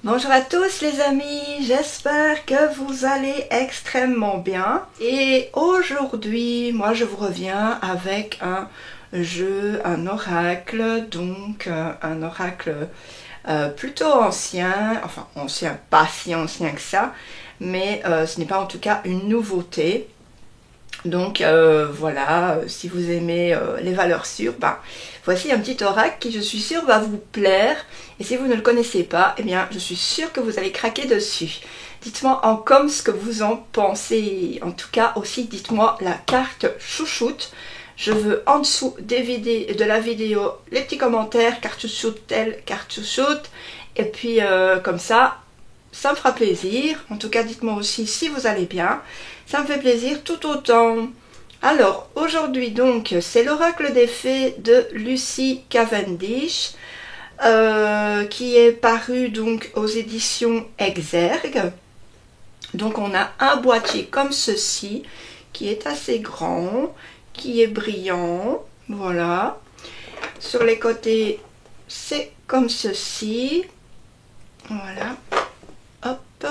Bonjour à tous les amis, j'espère que vous allez extrêmement bien. Et aujourd'hui, moi je vous reviens avec un jeu, un oracle, donc un oracle plutôt ancien, enfin ancien, pas si ancien que ça, mais ce n'est pas en tout cas une nouveauté. Donc voilà, si vous aimez les valeurs sûres, voici un petit oracle qui je suis sûre va vous plaire. Et si vous ne le connaissez pas, eh bien je suis sûre que vous allez craquer dessus. Dites-moi en com ce que vous en pensez. En tout cas aussi dites-moi la carte chouchoute. Je veux en dessous de la vidéo les petits commentaires, carte chouchoute telle, carte chouchoute. Et puis comme ça me fera plaisir. En tout cas dites-moi aussi si vous allez bien. Ça me fait plaisir tout autant. Alors, aujourd'hui donc, c'est l'oracle des fées de Lucy Cavendish, qui est paru donc aux éditions Exergue. Donc on a un boîtier comme ceci, qui est assez grand, qui est brillant, voilà. Sur les côtés, c'est comme ceci, voilà, hop.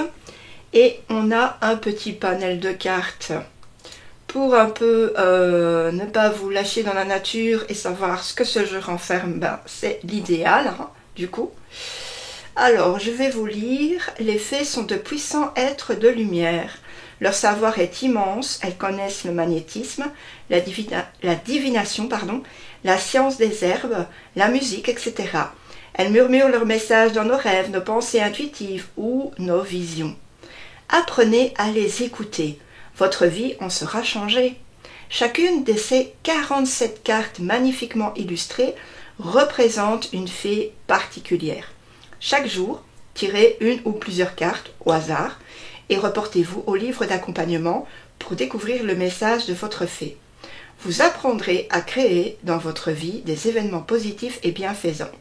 Et on a un petit panel de cartes pour un peu ne pas vous lâcher dans la nature et savoir ce que ce jeu renferme. C'est l'idéal, hein, du coup. Alors, je vais vous lire. Les fées sont de puissants êtres de lumière. Leur savoir est immense. Elles connaissent le magnétisme, la divination, la science des herbes, la musique, etc. Elles murmurent leurs messages dans nos rêves, nos pensées intuitives ou nos visions. Apprenez à les écouter. Votre vie en sera changée. Chacune de ces 47 cartes magnifiquement illustrées représente une fée particulière. Chaque jour, tirez une ou plusieurs cartes au hasard et reportez-vous au livre d'accompagnement pour découvrir le message de votre fée. Vous apprendrez à créer dans votre vie des événements positifs et bienfaisants.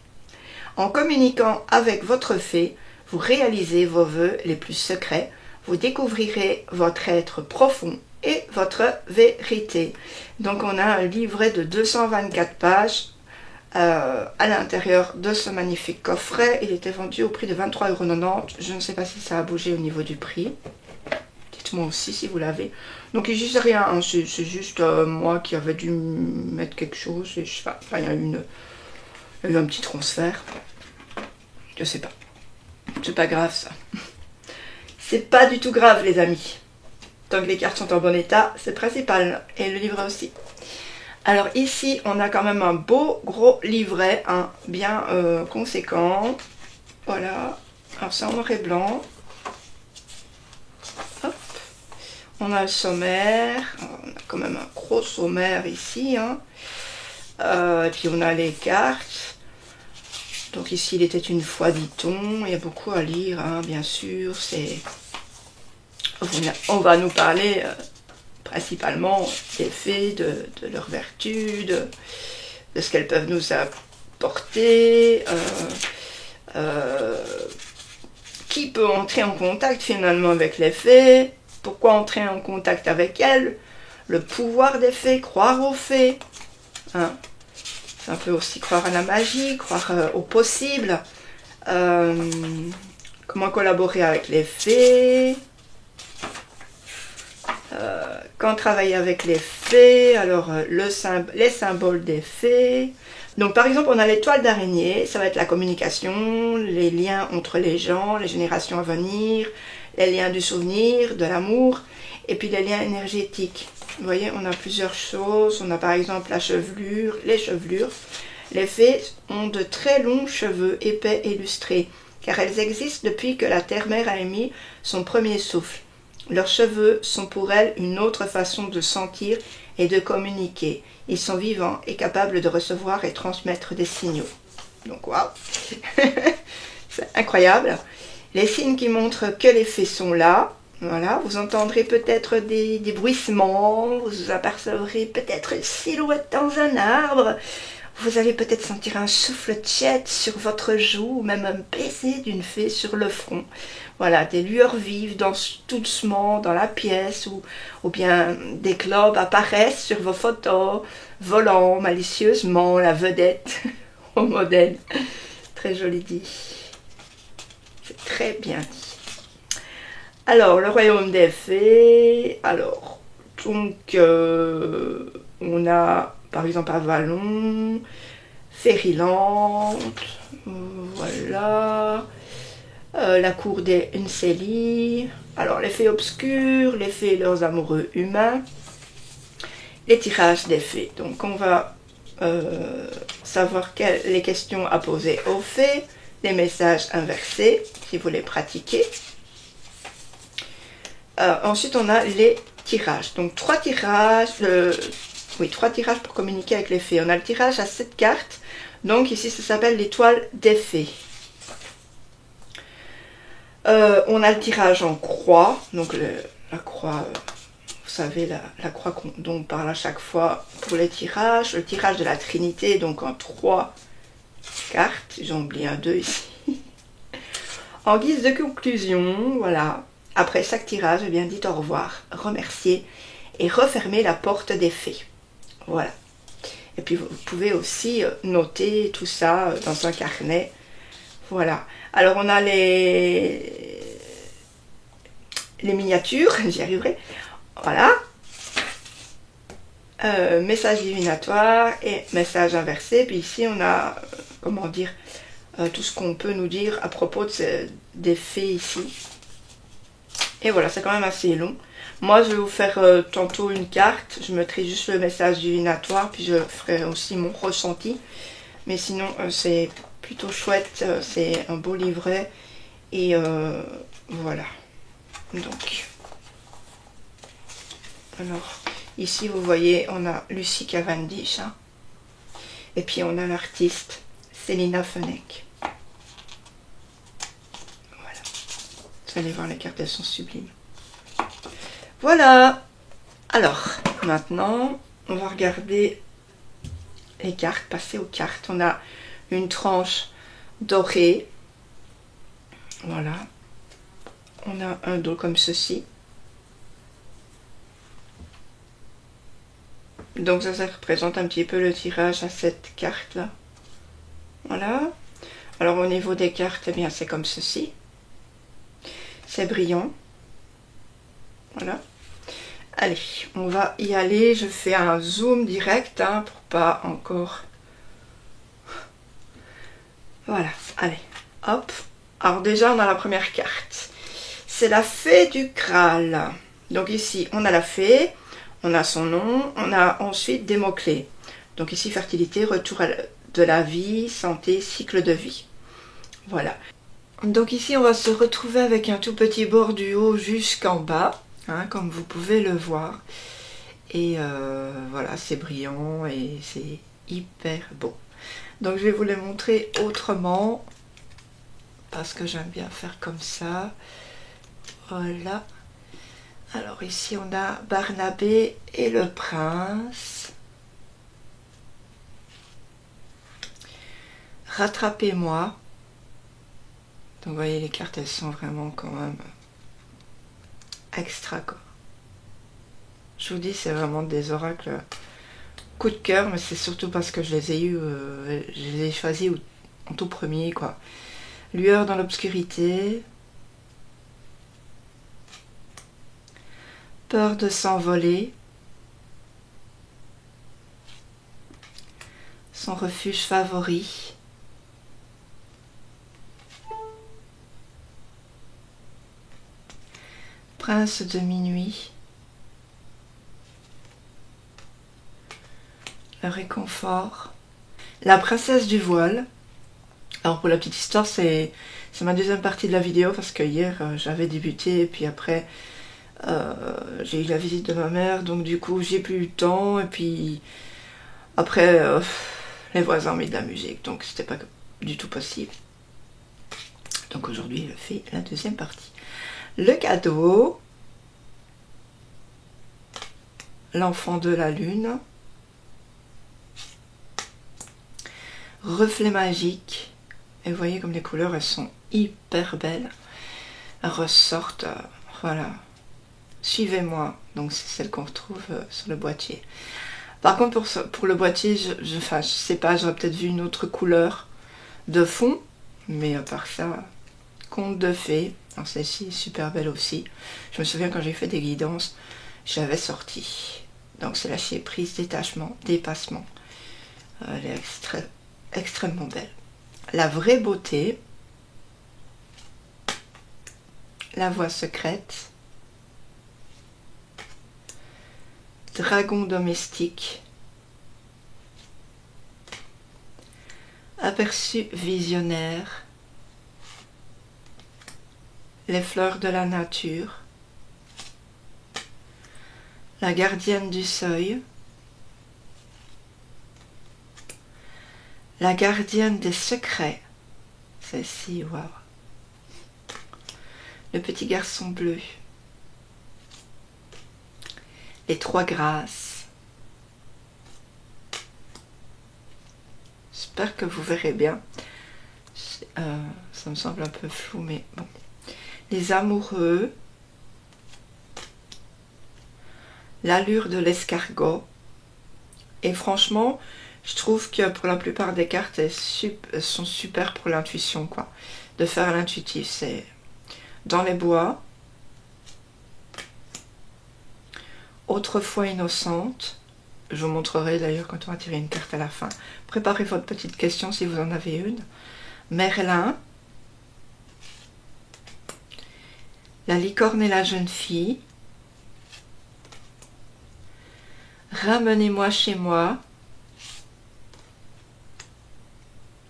En communiquant avec votre fée, vous réalisez vos vœux les plus secrets. Vous découvrirez votre être profond et votre vérité. Donc on a un livret de 224 pages à l'intérieur de ce magnifique coffret. Il était vendu au prix de 23,90 €. Je ne sais pas si ça a bougé au niveau du prix. Dites-moi aussi si vous l'avez. Donc il n'y a rien, hein. C'est juste moi qui avais dû mettre quelque chose. Et je sais pas, enfin, il y a eu un petit transfert. Je sais pas. C'est pas grave ça. C'est pas du tout grave les amis. Tant que les cartes sont en bon état, c'est le principal. Et le livret aussi. Alors ici, on a quand même un beau gros livret, hein, bien conséquent. Voilà. Alors c'est en noir et blanc. Hop. On a le sommaire. On a quand même un gros sommaire ici. Hein. Et puis on a les cartes. Donc ici, il était une fois, dit-on. Il y a beaucoup à lire, hein, bien sûr. On va nous parler principalement des fées, de leurs vertus, de ce qu'elles peuvent nous apporter. Qui peut entrer en contact finalement avec les fées? Pourquoi entrer en contact avec elles? Le pouvoir des fées, croire aux fées. Hein. On peut aussi croire à la magie, croire au possible. Comment collaborer avec les fées. Quand travailler avec les fées, alors les symboles des fées. Donc par exemple, on a l'étoile d'araignée, ça va être la communication, les liens entre les gens, les générations à venir, les liens du souvenir, de l'amour, et puis les liens énergétiques. Vous voyez, on a plusieurs choses. On a par exemple la chevelure, les chevelures. Les fées ont de très longs cheveux épais et lustrés, car elles existent depuis que la terre-mère a émis son premier souffle. Leurs cheveux sont pour elles une autre façon de sentir et de communiquer. Ils sont vivants et capables de recevoir et transmettre des signaux. Donc waouh, c'est incroyable. Les signes qui montrent que les fées sont là. Voilà, vous entendrez peut-être des bruissements, vous apercevrez peut-être une silhouette dans un arbre, vous allez peut-être sentir un souffle tiède sur votre joue, ou même un baiser d'une fée sur le front. Voilà, des lueurs vives dansent tout doucement dans la pièce, ou bien des globes apparaissent sur vos photos, volant malicieusement la vedette au modèle. Très joli dit. C'est très bien dit. Alors, le royaume des fées. Alors, donc, on a par exemple Avalon, Fairyland, voilà. La cour des Uncelli. Alors, les fées obscures, les fées et leurs amoureux humains. Les tirages des fées. Donc, on va savoir les questions à poser aux fées, les messages inversés, si vous les pratiquez. Ensuite, on a les tirages. Donc, trois tirages pour communiquer avec les fées. On a le tirage à 7 cartes. Donc, ici, ça s'appelle l'étoile des fées. On a le tirage en croix. Donc, la croix, vous savez, la croix dont on parle à chaque fois pour les tirages. Le tirage de la Trinité, donc en 3 cartes. J'en oublie un 2 ici. En guise de conclusion, voilà. Après chaque tirage, eh bien, dites au revoir, remerciez et refermez la porte des fées. Voilà. Et puis, vous pouvez aussi noter tout ça dans un carnet. Voilà. Alors, on a les miniatures, j'y arriverai. Voilà. Message divinatoire et message inversé. Puis ici, on a, comment dire, tout ce qu'on peut nous dire à propos des fées ici. Et voilà, c'est quand même assez long. Moi, je vais vous faire tantôt une carte. Je mettrai juste le message divinatoire, puis je ferai aussi mon ressenti. Mais sinon, c'est plutôt chouette. C'est un beau livret. Et voilà. Donc, alors, ici, vous voyez, on a Lucie Cavendish. Hein, et puis, on a l'artiste Célina Fenech. Vous allez voir, les cartes, elles sont sublimes. Voilà. Alors, maintenant, on va regarder les cartes, passer aux cartes. On a une tranche dorée. Voilà. On a un dos comme ceci. Donc ça représente un petit peu le tirage à cette carte-là. Voilà. Alors au niveau des cartes, eh bien c'est comme ceci. C'est brillant. Voilà. Allez, on va y aller. Je fais un zoom direct hein, pour pas encore... Voilà, allez, hop. Alors déjà, on a la première carte. C'est la fée du Graal. Donc ici, on a la fée, on a son nom, on a ensuite des mots-clés. Donc ici, fertilité, retour de la vie, santé, cycle de vie. Voilà. Donc ici, on va se retrouver avec un tout petit bord du haut jusqu'en bas, hein, comme vous pouvez le voir. Et voilà, c'est brillant et c'est hyper beau. Donc je vais vous les montrer autrement, parce que j'aime bien faire comme ça. Voilà. Alors ici, on a Barnabé et le prince. Rattrapez-moi. Donc vous voyez, les cartes, elles sont vraiment quand même extra quoi. Je vous dis, c'est vraiment des oracles coup de cœur, mais c'est surtout parce que je les ai choisis en tout premier quoi. Lueur dans l'obscurité. Peur de s'envoler. Son refuge favori. Prince de minuit. Le réconfort. La princesse du voile. Alors pour la petite histoire, c'est ma deuxième partie de la vidéo parce que hier j'avais débuté et puis après j'ai eu la visite de ma mère, donc du coup j'ai plus eu le temps et puis après les voisins ont mis de la musique, donc c'était pas du tout possible. Donc aujourd'hui je fais la deuxième partie. Le cadeau, l'enfant de la lune, reflet magique, et vous voyez comme les couleurs elles sont hyper belles, elles ressortent, voilà, suivez-moi, donc c'est celle qu'on retrouve sur le boîtier. Par contre pour le boîtier, je sais pas, j'aurais peut-être vu une autre couleur de fond, mais à part ça, contes de fées. Alors celle-ci est super belle aussi. Je me souviens quand j'ai fait des guidances, j'avais sorti. Donc c'est lâcher prise, détachement, dépassement. Elle est extrêmement belle. La vraie beauté, la voix secrète, dragon domestique, aperçu visionnaire, les fleurs de la nature, la gardienne du seuil, la gardienne des secrets, celle-ci, waouh, le petit garçon bleu, les trois grâces. J'espère que vous verrez bien. Ça me semble un peu flou, mais bon. Les amoureux, l'allure de l'escargot. Et franchement, je trouve que pour la plupart des cartes, elles sont super pour l'intuition, quoi. De faire l'intuitif, c'est dans les bois. Autrefois innocente. Je vous montrerai d'ailleurs quand on va tirer une carte à la fin. Préparez votre petite question si vous en avez une. Merlin. La licorne et la jeune fille. Ramenez-moi chez moi.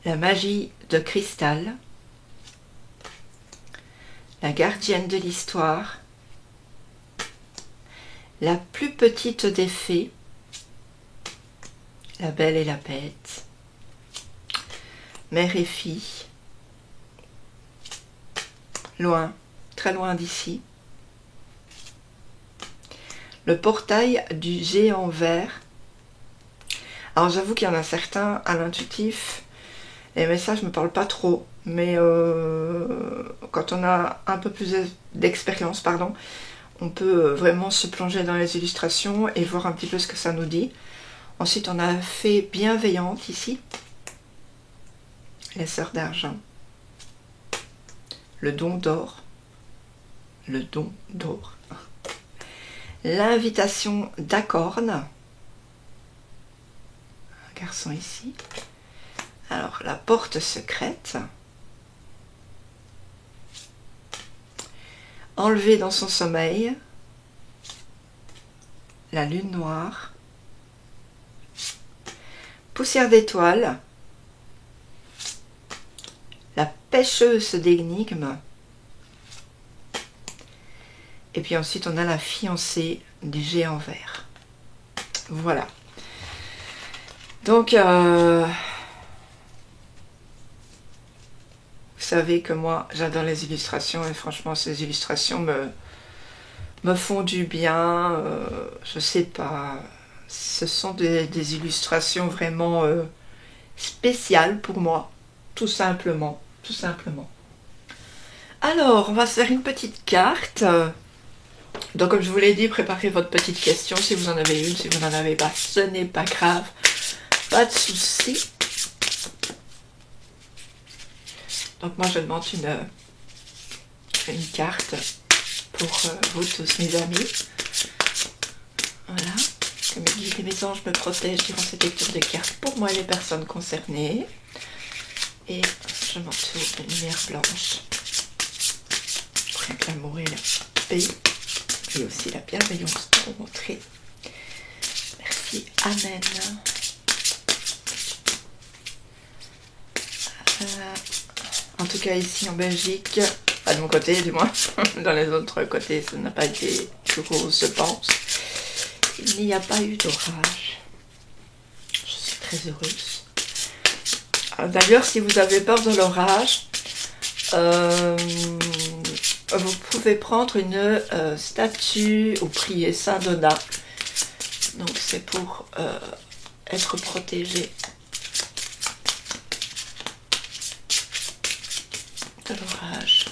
La magie de cristal. La gardienne de l'histoire. La plus petite des fées. La belle et la bête. Mère et fille. Loin, très loin d'ici. Le portail du géant vert. Alors j'avoue qu'il y en a certains à l'intuitif. Les messages ne me parlent pas trop. Mais quand on a un peu plus d'expérience, pardon, on peut vraiment se plonger dans les illustrations et voir un petit peu ce que ça nous dit. Ensuite, on a fée bienveillante ici. Les sœurs d'argent. Le don d'or. Le don d'or. L'invitation d'acorne. Un garçon ici. Alors, la porte secrète. Enlevé dans son sommeil. La lune noire. Poussière d'étoiles. La pêcheuse d'énigmes. Et puis ensuite, on a la fiancée du géant vert. Voilà. Donc, vous savez que moi, j'adore les illustrations. Et franchement, ces illustrations me font du bien. Je sais pas. Ce sont des illustrations vraiment spéciales pour moi. Tout simplement. Tout simplement. Alors, on va se faire une petite carte. Donc, comme je vous l'ai dit, préparez votre petite question si vous en avez une. Si vous n'en avez pas, ce n'est pas grave. Pas de souci. Donc, moi, je demande une carte pour vous tous, mes amis. Voilà. Que mes guides et mes anges me protègent durant cette lecture de cartes pour moi et les personnes concernées. Et je m'entoure d'une lumière blanche. Rien que l'amour et la paix. Et aussi la bienveillance pour montrer. Merci. Amen. En tout cas ici en Belgique, pas de mon côté du moins, dans les autres côtés ça n'a pas été tout rose je pense. Il n'y a pas eu d'orage. Je suis très heureuse. D'ailleurs si vous avez peur de l'orage, vous pouvez prendre une statue ou prier Saint-Donat. Donc c'est pour être protégé de l'orage.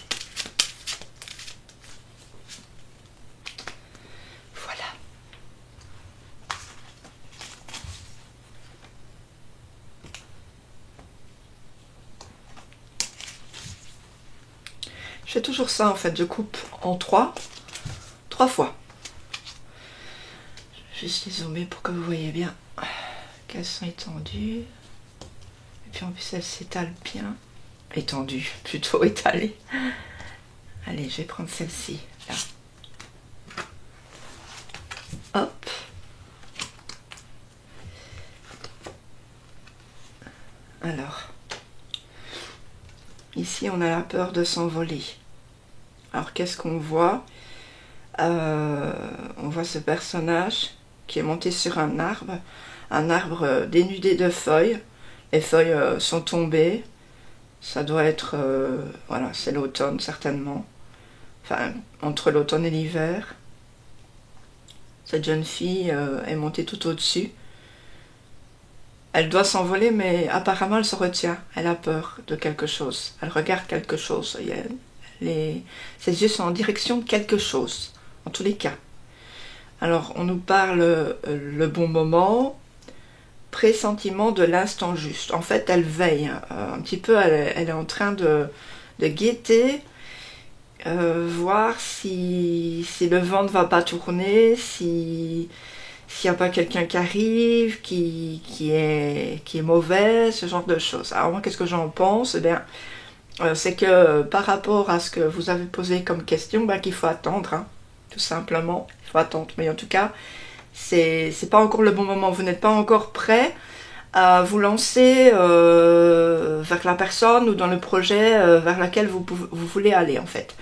Voilà. Je fais toujours ça en fait, je coupe en trois fois. Je vais juste les zoomer pour que vous voyez bien qu'elles sont étendues. Et puis en plus elles s'étalent bien. Étendues, plutôt étalées. Allez, je vais prendre celle-ci, là. Hop. Alors, ici on a la peur de s'envoler. Alors qu'est-ce qu'on voit? On voit ce personnage qui est monté sur un arbre dénudé de feuilles. Les feuilles sont tombées. Ça doit être, voilà, c'est l'automne certainement. Enfin, entre l'automne et l'hiver. Cette jeune fille est montée tout au-dessus. Elle doit s'envoler, mais apparemment elle se retient. Elle a peur de quelque chose. Elle regarde quelque chose. Ses yeux sont en direction de quelque chose, en tous les cas. Alors, on nous parle le bon moment, pressentiment de l'instant juste. En fait, elle veille un petit peu, elle est en train de guetter, voir si le vent ne va pas tourner, s'il n'y a pas quelqu'un qui arrive, qui est mauvais, ce genre de choses. Alors moi, qu'est-ce que j'en pense? Eh bien, c'est que par rapport à ce que vous avez posé comme question, ben, qu'il faut attendre, hein, tout simplement. Il faut attendre. Mais en tout cas, c'est pas encore le bon moment. Vous n'êtes pas encore prêt à vous lancer vers la personne ou dans le projet vers lequel vous voulez aller, en fait.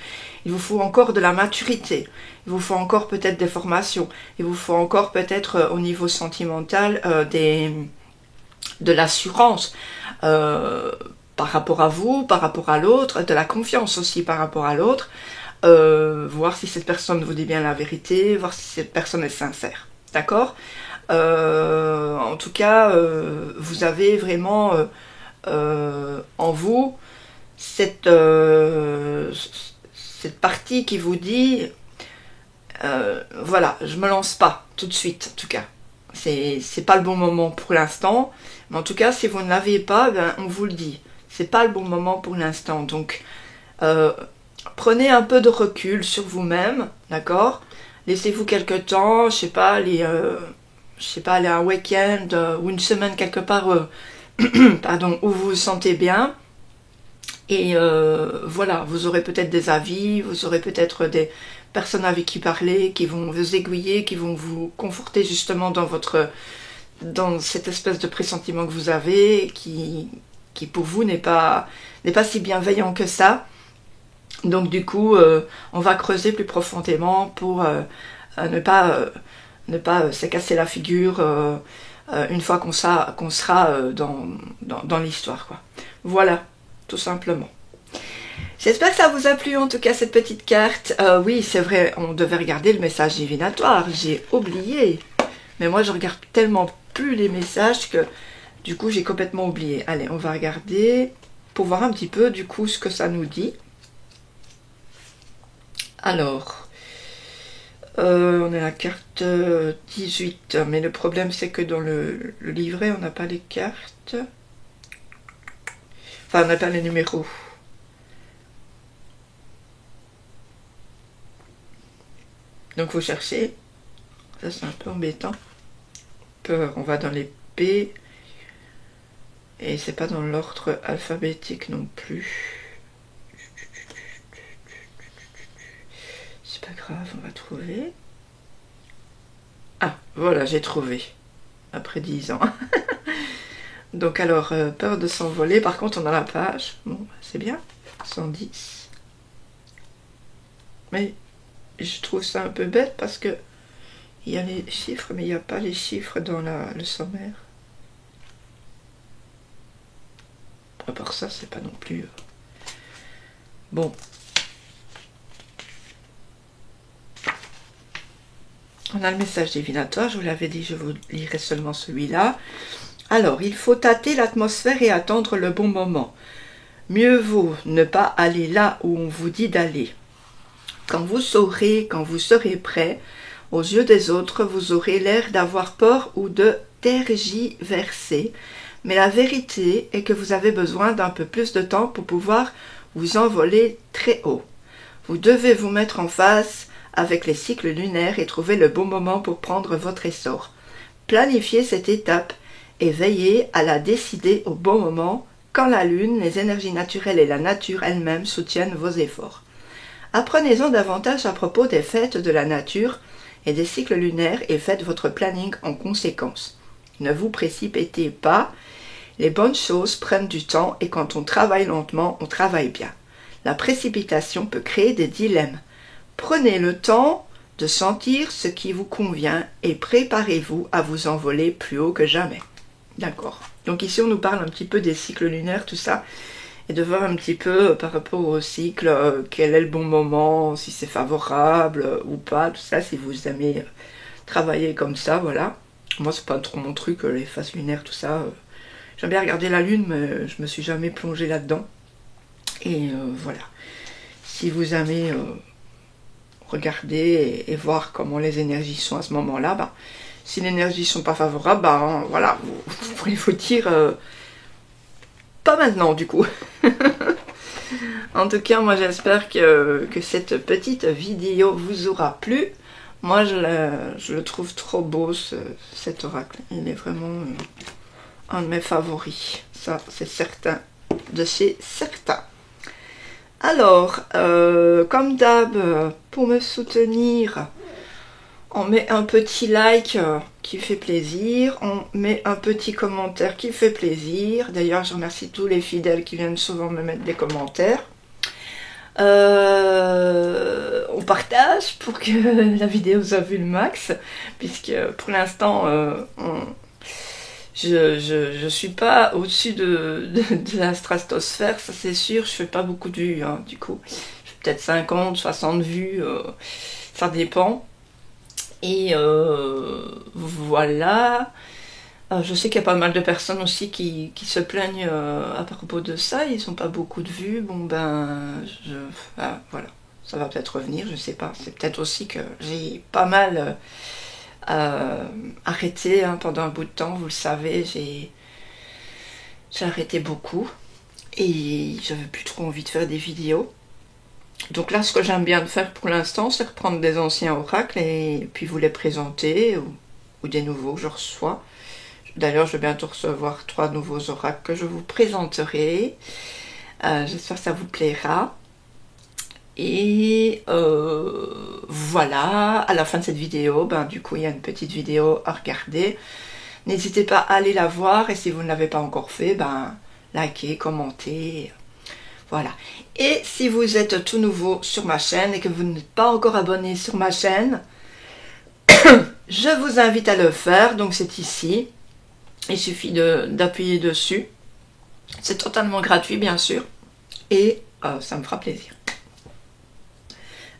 Il vous faut encore de la maturité. Il vous faut encore peut-être des formations. Il vous faut encore peut-être au niveau sentimental de l'assurance. Par rapport à vous, par rapport à l'autre, de la confiance aussi par rapport à l'autre, voir si cette personne vous dit bien la vérité, voir si cette personne est sincère, d'accord? En tout cas, vous avez vraiment en vous cette partie qui vous dit, voilà, je me lance pas tout de suite, en tout cas. C'est pas le bon moment pour l'instant, mais en tout cas, si vous ne l'avez pas, ben, on vous le dit. C'est pas le bon moment pour l'instant, donc prenez un peu de recul sur vous-même, d'accord? Laissez-vous quelque temps, je sais pas, aller un week-end ou une semaine quelque part, pardon, où vous vous sentez bien. Et voilà, vous aurez peut-être des avis, vous aurez peut-être des personnes avec qui parler, qui vont vous aiguiller, qui vont vous conforter justement dans cette espèce de pressentiment que vous avez, qui pour vous n'est pas si bienveillant que ça. Donc du coup, on va creuser plus profondément pour ne pas se casser la figure une fois qu'on sera dans l'histoire, quoi. Voilà, tout simplement. J'espère que ça vous a plu, en tout cas, cette petite carte. Oui, c'est vrai, on devait regarder le message divinatoire. J'ai oublié. Mais moi, je regarde tellement plus les messages que, du coup, j'ai complètement oublié. Allez, on va regarder pour voir un petit peu, du coup, ce que ça nous dit. Alors, on a la carte 18. Mais le problème, c'est que dans le livret, on n'a pas les cartes. Enfin, on n'a pas les numéros. Donc vous cherchez, ça c'est un peu embêtant. Peur, on va dans les P, et c'est pas dans l'ordre alphabétique non plus. C'est pas grave, on va trouver. Ah, voilà, j'ai trouvé, après 10 ans. Donc alors, peur de s'envoler, par contre on a la page, bon, c'est bien, 110. Mais je trouve ça un peu bête parce que il y a les chiffres, mais il n'y a pas les chiffres dans le sommaire. À part ça, c'est pas non plus... Bon. On a le message divinatoire, je vous l'avais dit, je vous lirai seulement celui-là. Alors, il faut tâter l'atmosphère et attendre le bon moment. Mieux vaut ne pas aller là où on vous dit d'aller. Quand vous serez prêt, aux yeux des autres, vous aurez l'air d'avoir peur ou de tergiverser. Mais la vérité est que vous avez besoin d'un peu plus de temps pour pouvoir vous envoler très haut. Vous devez vous mettre en phase avec les cycles lunaires et trouver le bon moment pour prendre votre essor. Planifiez cette étape et veillez à la décider au bon moment quand la lune, les énergies naturelles et la nature elle-même soutiennent vos efforts. Apprenez-en davantage à propos des fêtes de la nature et des cycles lunaires et faites votre planning en conséquence. Ne vous précipitez pas, les bonnes choses prennent du temps et quand on travaille lentement, on travaille bien. La précipitation peut créer des dilemmes. Prenez le temps de sentir ce qui vous convient et préparez-vous à vous envoler plus haut que jamais. D'accord. Donc ici on nous parle un petit peu des cycles lunaires, tout ça, et de voir un petit peu par rapport au cycle, quel est le bon moment, si c'est favorable ou pas, tout ça, si vous aimez travailler comme ça, voilà. Moi c'est pas trop mon truc, les phases lunaires, tout ça. J'aime bien regarder la lune, mais je me suis jamais plongée là-dedans. Et voilà. Si vous aimez regarder et voir comment les énergies sont à ce moment-là, bah, si les énergies ne sont pas favorables, bah, voilà, vous pourrez vous dire pas maintenant du coup. En tout cas, moi j'espère que cette petite vidéo vous aura plu. Moi je le trouve trop beau cet oracle. Il est vraiment un de mes favoris. Ça c'est certain. De chez certains. Alors, comme d'hab, pour me soutenir, on met un petit like qui fait plaisir, on met un petit commentaire qui fait plaisir. D'ailleurs, je remercie tous les fidèles qui viennent souvent me mettre des commentaires. On partage pour que la vidéo soit vue le max, puisque pour l'instant, je suis pas au-dessus de la stratosphère, ça c'est sûr, je fais pas beaucoup de vues, hein, du coup. Je fais peut-être 50, 60 vues, ça dépend. Et voilà. Je sais qu'il y a pas mal de personnes aussi qui se plaignent à propos de ça, ils n'ont pas beaucoup de vues, bon ben, voilà. Ça va peut-être revenir, je sais pas. C'est peut-être aussi que j'ai pas mal... arrêté hein, pendant un bout de temps, vous le savez, j'ai arrêté beaucoup et j'avais plus trop envie de faire des vidéos. Donc là, ce que j'aime bien de faire pour l'instant, c'est reprendre des anciens oracles et puis vous les présenter ou des nouveaux que je reçois. D'ailleurs, je vais bientôt recevoir 3 nouveaux oracles que je vous présenterai. J'espère que ça vous plaira. Et voilà, à la fin de cette vidéo, ben, du coup il y a une petite vidéo à regarder. N'hésitez pas à aller la voir et si vous ne l'avez pas encore fait, ben, likez, commentez, voilà. Et si vous êtes tout nouveau sur ma chaîne et que vous n'êtes pas encore abonné sur ma chaîne, je vous invite à le faire, donc c'est ici. Il suffit d'appuyer dessus. C'est totalement gratuit bien sûr et ça me fera plaisir.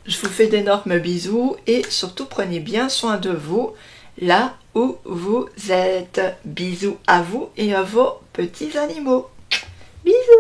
Je vous fais d'énormes bisous et surtout prenez bien soin de vous là où vous êtes. Bisous à vous et à vos petits animaux. Bisous!